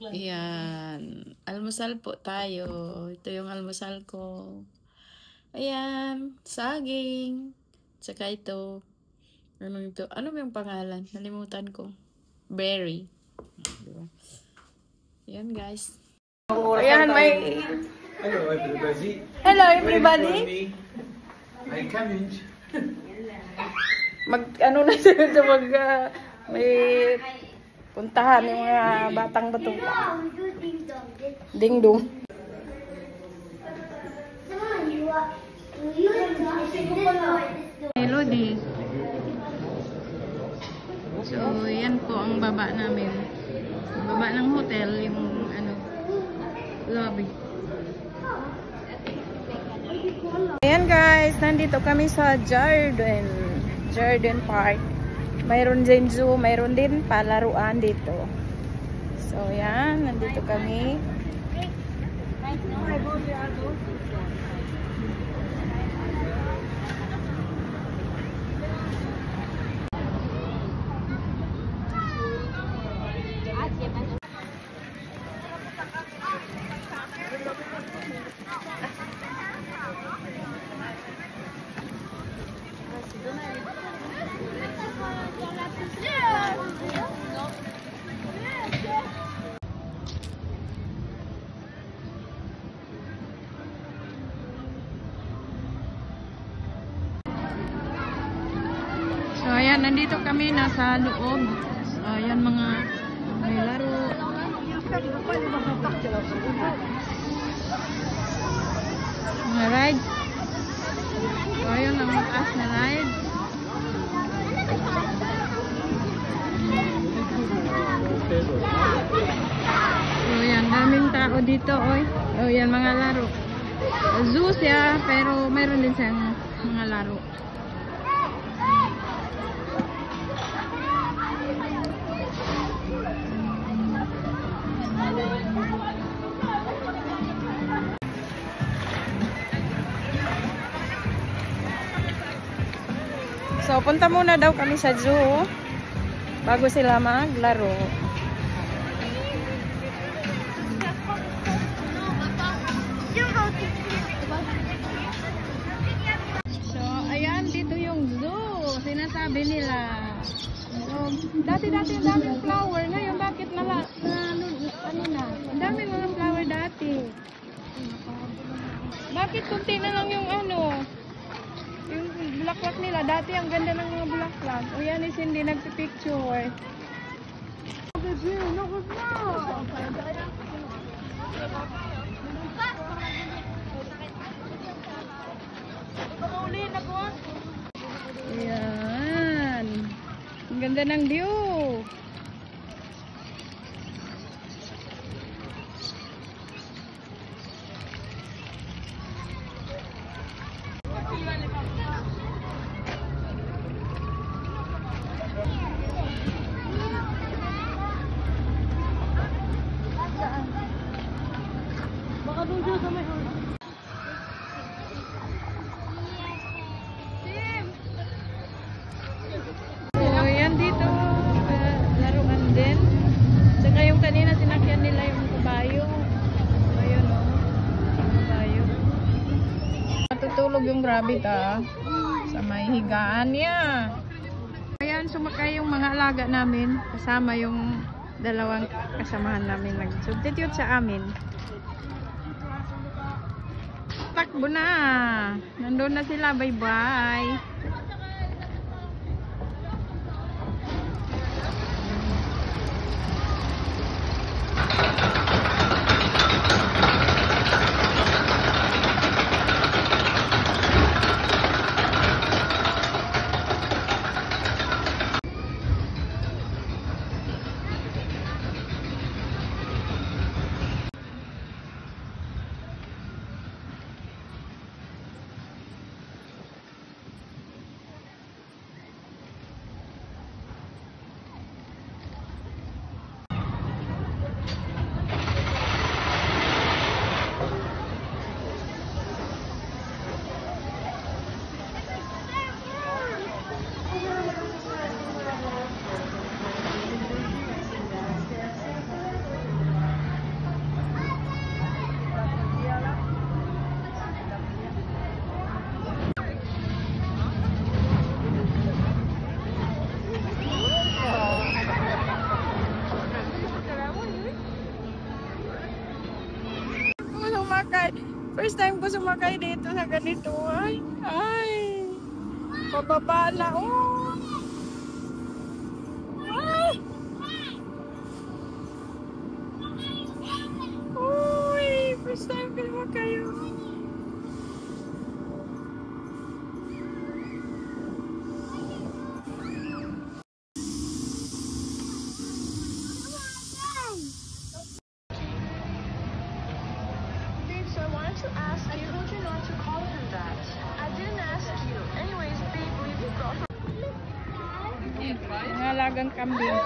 Ayan. Almusal po tayo. Ito yung almusal ko. Ayan. Saging. Tsaka ito. Ano ito? Ano yung pangalan? Nalimutan ko. Berry. Diba? Ayan guys. Ayan, may... Hello everybody. Hello everybody. I coming. Ano na sila may puntahan yung mga batang bato. Ding dong. Melody. So, yan po ang baba namin. Baba ng hotel, yung lobby. Ayan guys, nandito kami sa Jordan Park. Mayroon din zoo, mayroon din palaruan dito. So yan, nandito kami. So ayan, nandito kami nasa loob. So ayan, mga may laro. Mga ride. So ayan, ang mataas na ride. So ayan, daming tao dito, oy. Oh, yan mga laro. Zoo siya, pero mayroon din siyang mga laro. So, punta muna daw kami sa zoo bago sila maglaro. So, ayan, dito yung zoo. Sinasabi nila. So, dati-dati ang daming flower. Ngayon, bakit ano na? Ang daming mga flower dati. Bakit kunti na lang yung yung bulaklak nila. Dati ang ganda ng mga bulaklak. O yan is hindi nagpipicture. Ayan. Ang ganda ng view. So, yan dito, laruan din. Saka yung kanina sinakyan nila yung kabayo. Ayun o, kabayo. Matutulog yung rabbit sa may higaan niya. Ayan, sumakay yung mga alaga namin. Kasama yung dalawang kasamahan namin. Nag-substitute sa amin. Takbo na. Nandun na sila. Bye-bye. sumakay. First time ko sumakay dito sa ganito. Ay, ay. Pababa na, oh. Ay. Uy, first time ko sumakay. So I wanted to ask you. I told you not to call him that. I didn't ask you. Anyways, babe, leave your girlfriend. Ang alagang kambing.